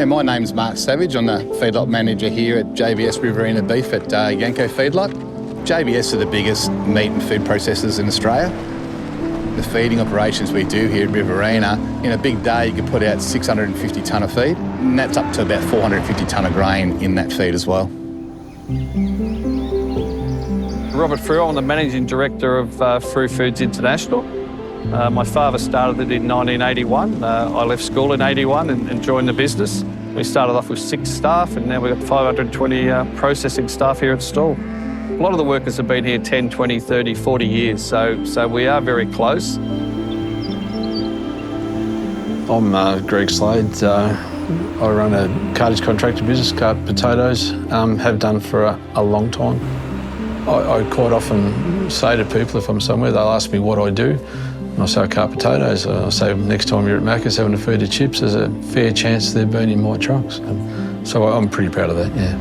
Yeah, my name's Mark Savage. I'm the feedlot manager here at JBS Riverina Beef at Yanco Feedlot. JBS are the biggest meat and food processors in Australia. The feeding operations we do here at Riverina, in a big day you can put out 650 tonne of feed, and that's up to about 450 tonne of grain in that feed as well. Robert Frew, I'm the Managing Director of Frew Foods International. My father started it in 1981. I left school in 81 and joined the business. We started off with 6 staff and now we've got 520 processing staff here at the stall. A lot of the workers have been here 10, 20, 30, 40 years, so we are very close. I'm Greg Slade. I run a cartage contractor business, cart potatoes, have done for a long time. I quite often say to people if I'm somewhere, they'll ask me what I do. And I say I cart potatoes. I say next time you're at Macca's having a feed of chips, there's a fair chance they've been in my trucks. So I'm pretty proud of that, yeah.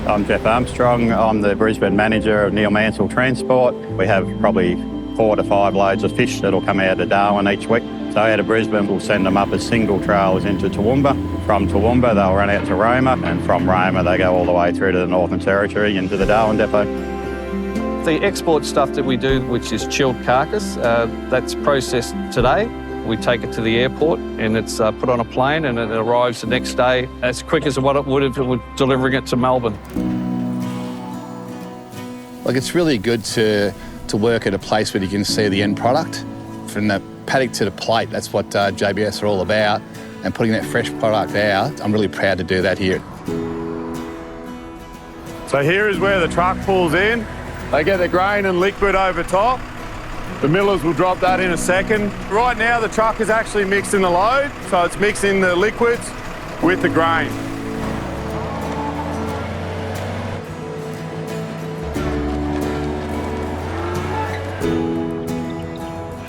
I'm Jeff Armstrong. I'm the Brisbane manager of Neil Mansell Transport. We have probably 4 to 5 loads of fish that'll come out of Darwin each week. So out of Brisbane, we'll send them up as single trails into Toowoomba. From Toowoomba, they'll run out to Roma, and from Roma, they go all the way through to the Northern Territory into the Darwin depot. The export stuff that we do, which is chilled carcass, that's processed today. We take it to the airport and it's put on a plane and it arrives the next day as quick as what it would if it were delivering it to Melbourne. Like, it's really good to work at a place where you can see the end product. From the paddock to the plate, that's what JBS are all about. And putting that fresh product out, I'm really proud to do that here. So here is where the truck pulls in. They get the grain and liquid over top. The millers will drop that in a second. Right now the truck is actually mixing the load, so it's mixing the liquids with the grain.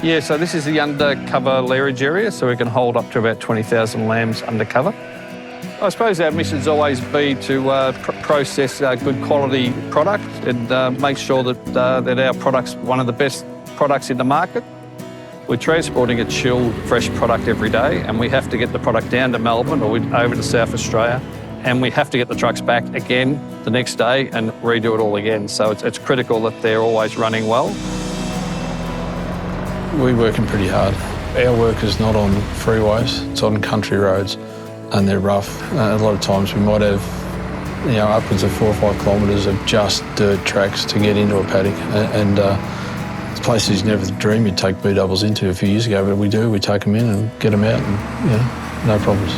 Yeah, so this is the undercover lairage area, so we can hold up to about 20,000 lambs undercover. I suppose our mission's always be to process good quality product and make sure that our product's one of the best products in the market. We're transporting a chilled, fresh product every day, and we have to get the product down to Melbourne or over to South Australia, and we have to get the trucks back again the next day and redo it all again. So it's critical that they're always running well. We're working pretty hard. Our work is not on freeways, it's on country roads, and they're rough. A lot of times we might have, upwards of 4 or 5 kilometres of just dirt tracks to get into a paddock, and places you never dreamed you'd take B-doubles into a few years ago, but we do. We take them in and get them out, and no problems.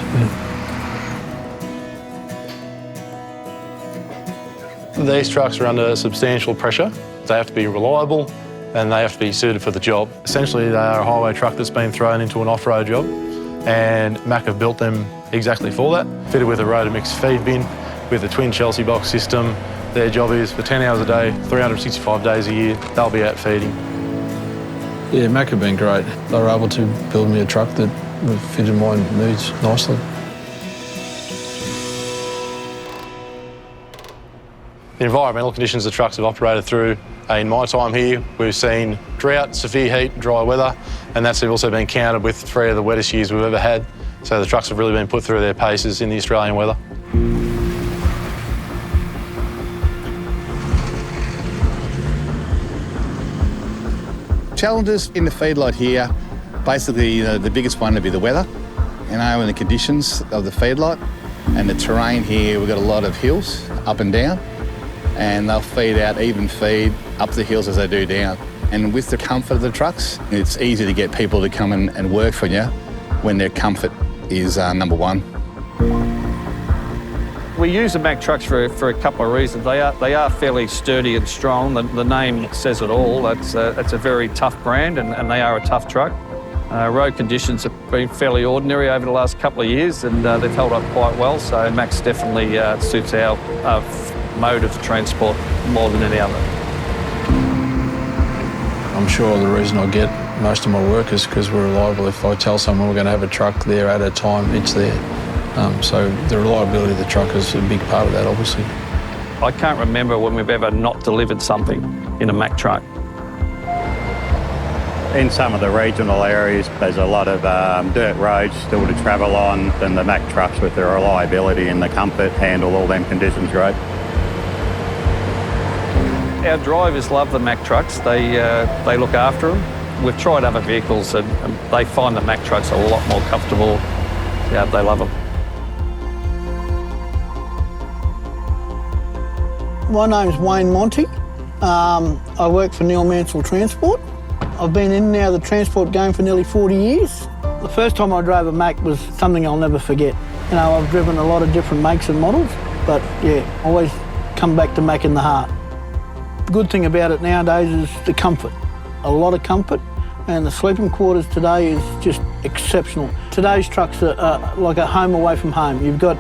Yeah. These trucks are under substantial pressure. They have to be reliable and they have to be suited for the job. Essentially, they are a highway truck that's been thrown into an off-road job, and Mack have built them exactly for that. Fitted with a rotor mixed feed bin, with a twin Chelsea box system. Their job is for 10 hours a day, 365 days a year, they'll be out feeding. Yeah, Mack have been great. They were able to build me a truck that fitted my needs nicely. The environmental conditions the trucks have operated through, in my time here, we've seen drought, severe heat, dry weather, and that's also been countered with 3 of the wettest years we've ever had. So the trucks have really been put through their paces in the Australian weather. Challenges in the feedlot here, basically the biggest one would be the weather, and the conditions of the feedlot. And the terrain here, we've got a lot of hills up and down, and they'll feed out even feed up the hills as they do down. And with the comfort of the trucks, it's easy to get people to come and work for you when their comfort is number one. We use the Mack Trucks for a couple of reasons. They are fairly sturdy and strong. The name says it all. It's a very tough brand, and they are a tough truck. Road conditions have been fairly ordinary over the last couple of years, and they've held up quite well. So Mack's definitely suits our mode of transport more than any other. I'm sure the reason I get most of my work is because we're reliable. If I tell someone we're going to have a truck there at a time, it's there. So the reliability of the truck is a big part of that, obviously. I can't remember when we've ever not delivered something in a Mack truck. In some of the regional areas, there's a lot of dirt roads still to travel on, and the Mack Trucks, with their reliability and the comfort, handle all them conditions great. Our drivers love the Mack Trucks. They look after them. We've tried other vehicles and they find the Mack Trucks a lot more comfortable. Yeah, they love them. My name's Wayne Monty. I work for Neil Mansell Transport. I've been in and out of the transport game for nearly 40 years. The first time I drove a Mack was something I'll never forget. You know, I've driven a lot of different makes and models, but yeah, always come back to Mack in the heart. The good thing about it nowadays is the comfort. A lot of comfort, and the sleeping quarters today is just exceptional. Today's trucks are like a home away from home. You've got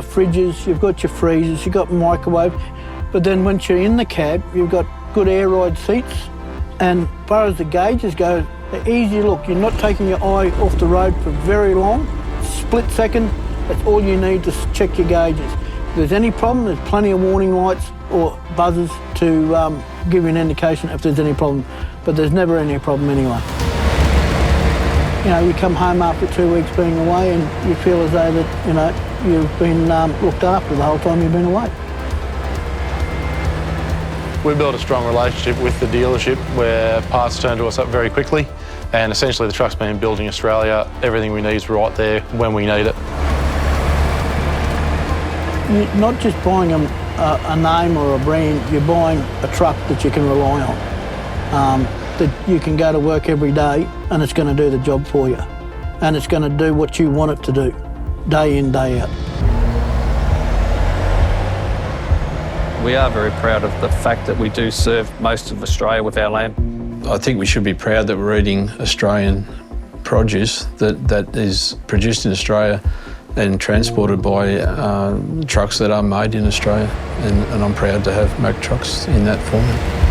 fridges, you've got your freezers, you've got microwave, but then once you're in the cab, you've got good air ride seats, and as far as the gauges go, they're easy to look. You're not taking your eye off the road for very long. Split second, that's all you need to check your gauges. If there's any problem, there's plenty of warning lights or buzzers to give you an indication if there's any problem, but there's never any problem anyway. You know, you come home after 2 weeks being away and you feel as though that, you know, you've been looked after the whole time you've been away. We built a strong relationship with the dealership where parts turn to us up very quickly, and essentially the truck's been built in Australia. Everything we need is right there when we need it. You're not just buying a name or a brand, you're buying a truck that you can rely on, that you can go to work every day and it's going to do the job for you, and it's going to do what you want it to do, day in, day out. We are very proud of the fact that we do serve most of Australia with our land. I think we should be proud that we're eating Australian produce that is produced in Australia and transported by trucks that are made in Australia, and I'm proud to have Mack Trucks in that format.